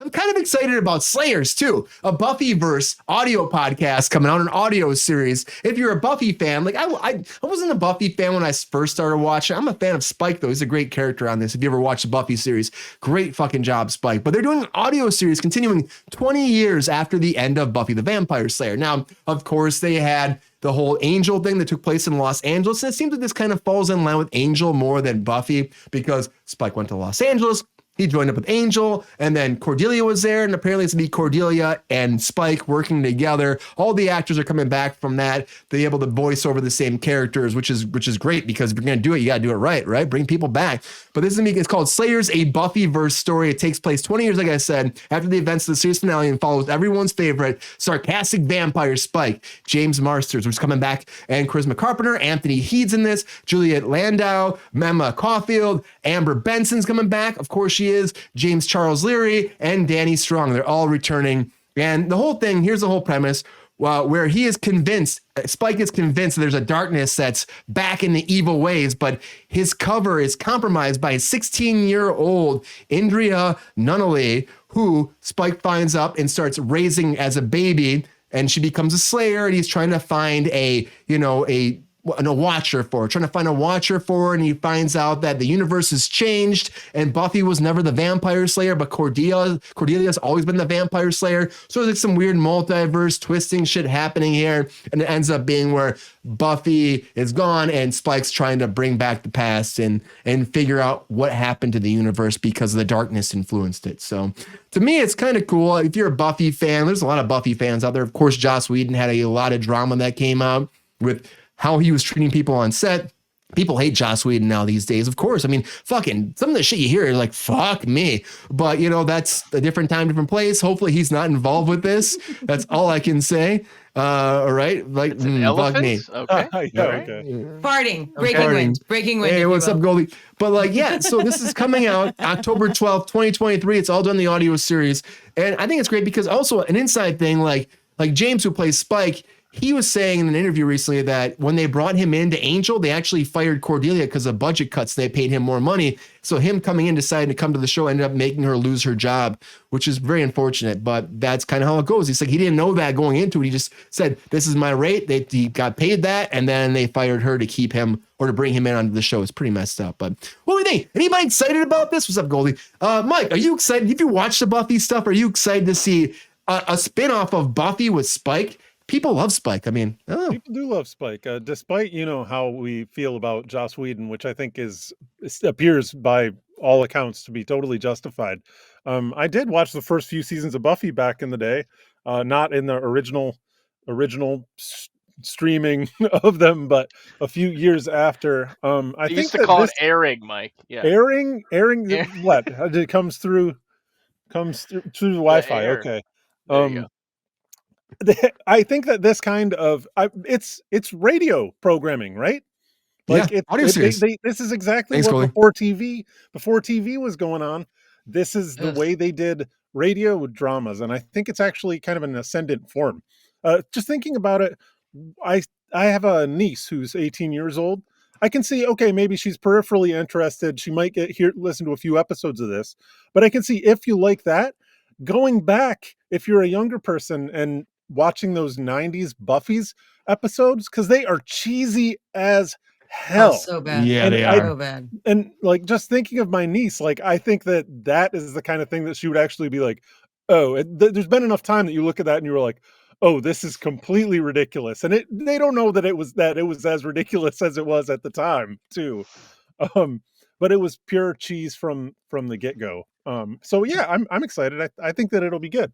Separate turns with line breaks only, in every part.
I'm kind of excited about Slayers too. A Buffyverse audio podcast coming out, an audio series. If you're a Buffy fan, like I wasn't a Buffy fan when I first started watching. I'm a fan of Spike though. He's a great character on this. If you ever watched the Buffy series, great fucking job, Spike. But they're doing an audio series continuing 20 years after the end of Buffy the Vampire Slayer. Now, of course, they had the whole Angel thing that took place in Los Angeles. And it seems like this kind of falls in line with Angel more than Buffy because Spike went to Los Angeles. He joined up with Angel, and then Cordelia was there, and apparently it's going to be Cordelia and Spike working together. All the actors are coming back from that. They're able to voice over the same characters, which is great because if you're going to do it, you got to do it right? Bring people back. But this is it's called Slayers, a Buffyverse story. It takes place 20 years, like I said, after the events of the series finale and follows everyone's favorite sarcastic vampire Spike, James Marsters, who's coming back, and Charisma Carpenter, Anthony Heed's in this, Juliet Landau, Emma Caulfield, Amber Benson's coming back. Of course, she is, James Charles Leary, and Danny Strong. They're all returning. And the whole thing, here's the whole premise, where he is convinced, Spike is convinced that there's a darkness that's back in the evil ways, but his cover is compromised by a 16-year-old Indria Nunnally, who Spike finds up and starts raising as a baby, and she becomes a Slayer, and he's trying to find a watcher for her, trying to find a watcher for her, and he finds out that the universe has changed, and Buffy was never the Vampire Slayer, but Cordelia's always been the Vampire Slayer. So there's like some weird multiverse twisting shit happening here, and it ends up being where Buffy is gone, and Spike's trying to bring back the past and figure out what happened to the universe because the darkness influenced it. So to me, it's kind of cool. If you're a Buffy fan, there's a lot of Buffy fans out there. Of course, Joss Whedon had a lot of drama that came out with how he was treating people on set. People hate Joss Whedon now these days, of course. I mean, fucking some of the shit you hear, you're like, fuck me. But, that's a different time, different place. Hopefully he's not involved with this. That's all I can say. All right. Like, fuck me.
Okay.
Yeah, okay.
Farting. Breaking wind.
Hey, what's up, Goldie? But so this is coming out October 12th, 2023. It's all done in the audio series. And I think it's great because also an inside thing, like James, who plays Spike, he was saying in an interview recently that when they brought him into Angel, they actually fired Cordelia because of budget cuts. They paid him more money. So him coming in, deciding to come to the show, ended up making her lose her job, which is very unfortunate. But that's kind of how it goes. He's like, he didn't know that going into it. He just said, this is my rate. He got paid that. And then they fired her to keep him or to bring him in onto the show. It's pretty messed up. But what do you think? Anybody excited about this? What's up, Goldie? Mike, are you excited? If you watch the Buffy stuff, are you excited to see a spinoff of Buffy with Spike? People love Spike. I mean,
People do love Spike, despite how we feel about Joss Whedon, which I think appears by all accounts to be totally justified. I did watch the first few seasons of Buffy back in the day, not in the original streaming of them, but a few years after. I think
used to call it airing, Mike. Yeah,
airing. What? It comes through the Wi-Fi. Okay.
There you go.
I think that this kind of it's radio programming, right? Like
audio series.
This is exactly
Thanks,
what
Coley.
before TV was going on. This is the way they did radio dramas, and I think it's actually kind of an ascendant form. Just thinking about it, I have a niece who's 18 years old. I can see, okay, maybe she's peripherally interested. She might listen to a few episodes of this, but I can see if you like that, going back, if you're a younger person and watching those 90s Buffy's episodes, because they are cheesy as hell.
Oh, so bad.
Yeah, they are.
So bad.
And just thinking of my niece, I think that is the kind of thing that she would actually be like, oh, there's been enough time that you look at that and you were like, oh, this is completely ridiculous. And they don't know that it was as ridiculous as it was at the time too. But it was pure cheese from the get-go. So yeah, I'm excited. I think that it'll be good.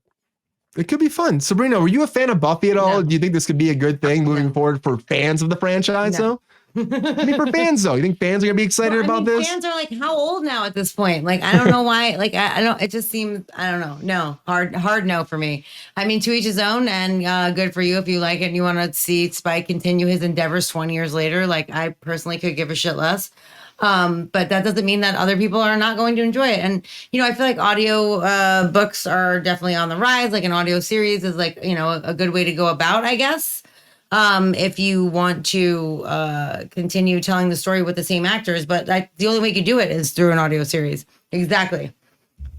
It could be fun. Sabrina, were you a fan of Buffy at all?
No.
Do you think this could be a good thing moving
No.
forward for fans of the franchise,
No.
though? I mean, for fans, though, you think fans are going to be excited about this?
Fans are how old now at this point? I don't know why. I don't, it just seems, I don't know. No, hard no for me. I mean, to each his own, and good for you if you like it and you want to see Spike continue his endeavors 20 years later. I personally could give a shit less. But that doesn't mean that other people are not going to enjoy it. And, I feel like audio books are definitely on the rise. An audio series is a good way to go about, I guess. If you want to continue telling the story with the same actors, but the only way you can do it is through an audio series. Exactly.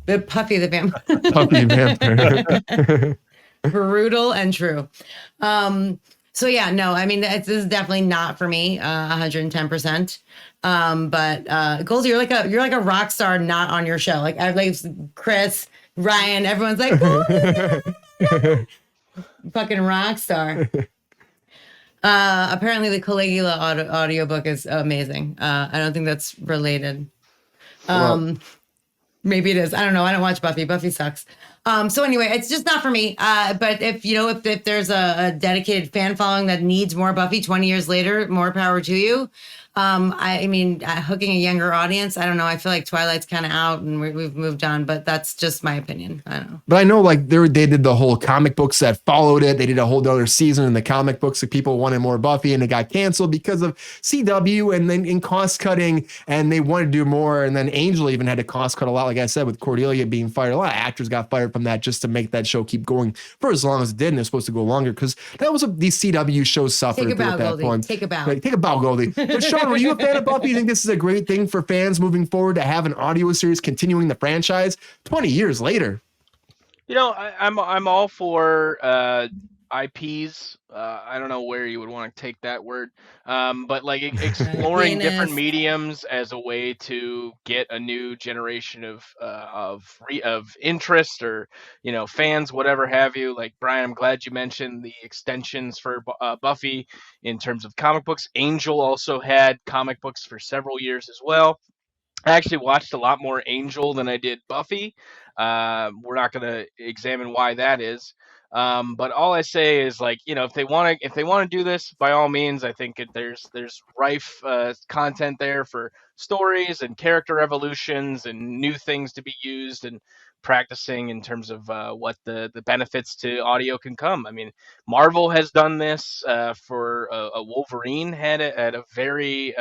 The Puffy the Vampire.
Buffy the Vampire.
Brutal and true. So yeah, no, I mean, this is definitely not for me, 110%. But Goldie, you're like a rock star not on your show. Like I like Chris, Ryan, everyone's like, Goldie, fucking rock star. Apparently the Caligula audiobook is amazing. I don't think that's related. Maybe it is. I don't know. I don't watch Buffy. Buffy sucks. So anyway, it's just not for me. But if there's a dedicated fan following that needs more Buffy 20 years later, more power to you. I mean, hooking a younger audience, I don't know. I feel like Twilight's kind of out and we've moved on, but that's just my opinion. I don't know.
But I know like they did the whole comic books that followed it. They did a whole other season in the comic books that people wanted more Buffy and it got canceled because of CW and then in cost cutting and they wanted to do more. And then Angel even had to cost cut a lot. Like I said, with Cordelia being fired, a lot of actors got fired from that just to make that show keep going for as long as it did. And it's supposed to go longer because that was these CW shows suffered
Take a bow,
at that
Goldie.
point.
Take a bow.
Right, take a bow, Goldie. But Sean, were you a fan of Buffy? You think this is a great thing for fans moving forward to have an audio series continuing the franchise 20 years later?
You know, I'm all for IPs. I don't know where you would want to take that word, but like exploring different mediums as a way to get a new generation of interest or fans, whatever have you. Like Brian, I'm glad you mentioned the extensions for Buffy in terms of comic books. Angel also had comic books for several years as well. I actually watched a lot more Angel than I did Buffy. We're not going to examine why that is. But all I say is, like, if they want to do this, by all means, I think there's rife content there for stories and character evolutions and new things to be used and practicing in terms of what the benefits to audio can come. I mean, Marvel has done this for a Wolverine had a very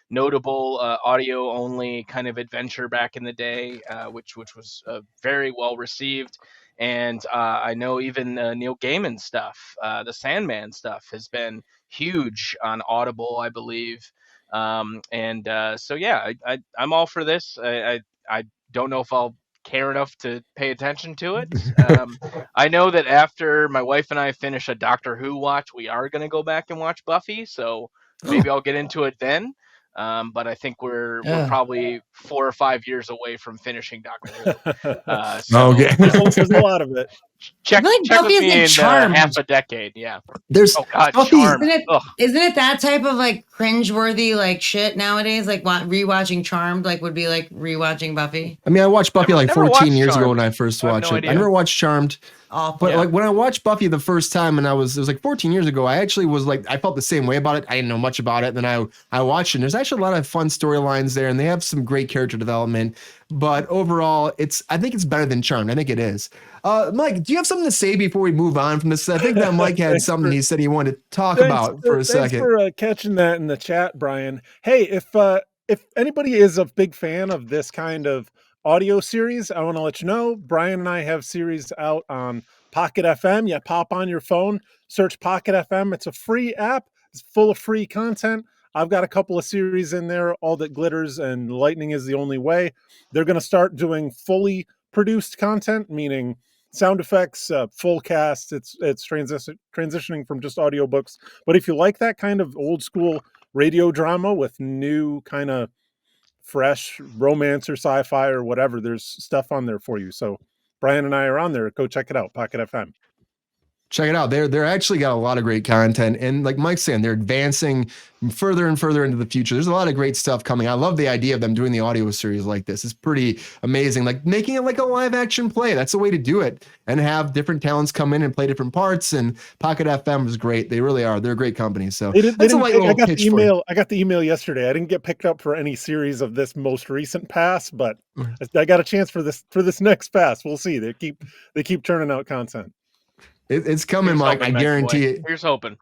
notable audio only kind of adventure back in the day, which was very well received. And I know even Neil Gaiman stuff, the Sandman stuff, has been huge on Audible, I believe. So yeah, I'm all for this. I don't know if I'll care enough to pay attention to it. I know that after my wife and I finish a Doctor Who watch, we are going to go back and watch Buffy. So maybe I'll get into it then. But I think we're probably 4 or 5 years away from finishing Doctor Who.
Okay.
There's a lot of it.
Check
Buffy
with
is
me
like
in
Charmed.
half a decade. Yeah.
There's Buffy.
Charmed.
Isn't it that type of like cringeworthy like shit nowadays? Like rewatching Charmed like would be like rewatching Buffy.
I mean, I watched Buffy like 14 years ago when I first
I have
watched
no
it.
idea.
I never watched Charmed.
Awful.
But like when I watched Buffy the first time and it was like 14 years ago, I actually was like, I felt the same way about it. I didn't know much about it. And then I watched it and there's actually a lot of fun storylines there and they have some great character development. But overall, I think it's better than Charmed. I think it is. Mike, do you have something to say before we move on from this? I think that Mike had something he said he wanted to talk about for a second.
Thanks for catching that in the chat, Brian. Hey, if anybody is a big fan of this kind of audio series, I want to let you know, Brian and I have series out on Pocket FM. You pop on your phone, search Pocket FM. It's a free app. It's full of free content. I've got a couple of series in there, All That Glitters and Lightning is the Only Way. They're going to start doing fully produced content, meaning sound effects, full cast. It's transitioning from just audiobooks. But if you like that kind of old school radio drama with new kind of fresh romance or sci-fi or whatever, there's stuff on there for you. So Brian and I are on there. Go check it out, Pocket FM.
Check it out. They're actually got a lot of great content. And like Mike's saying, they're advancing further and further into the future. There's a lot of great stuff coming. I love the idea of them doing the audio series like this. It's pretty amazing. Like making it like a live action play. That's the way to do it. And have different talents come in and play different parts. And Pocket FM is great. They really are. They're a great company. So that's a light little pitch for you.
I got the email yesterday. I didn't get picked up for any series of this most recent pass, but I got a chance for this next pass. We'll see. They keep turning out content.
It's coming, Mike. I guarantee it.
Here's hoping.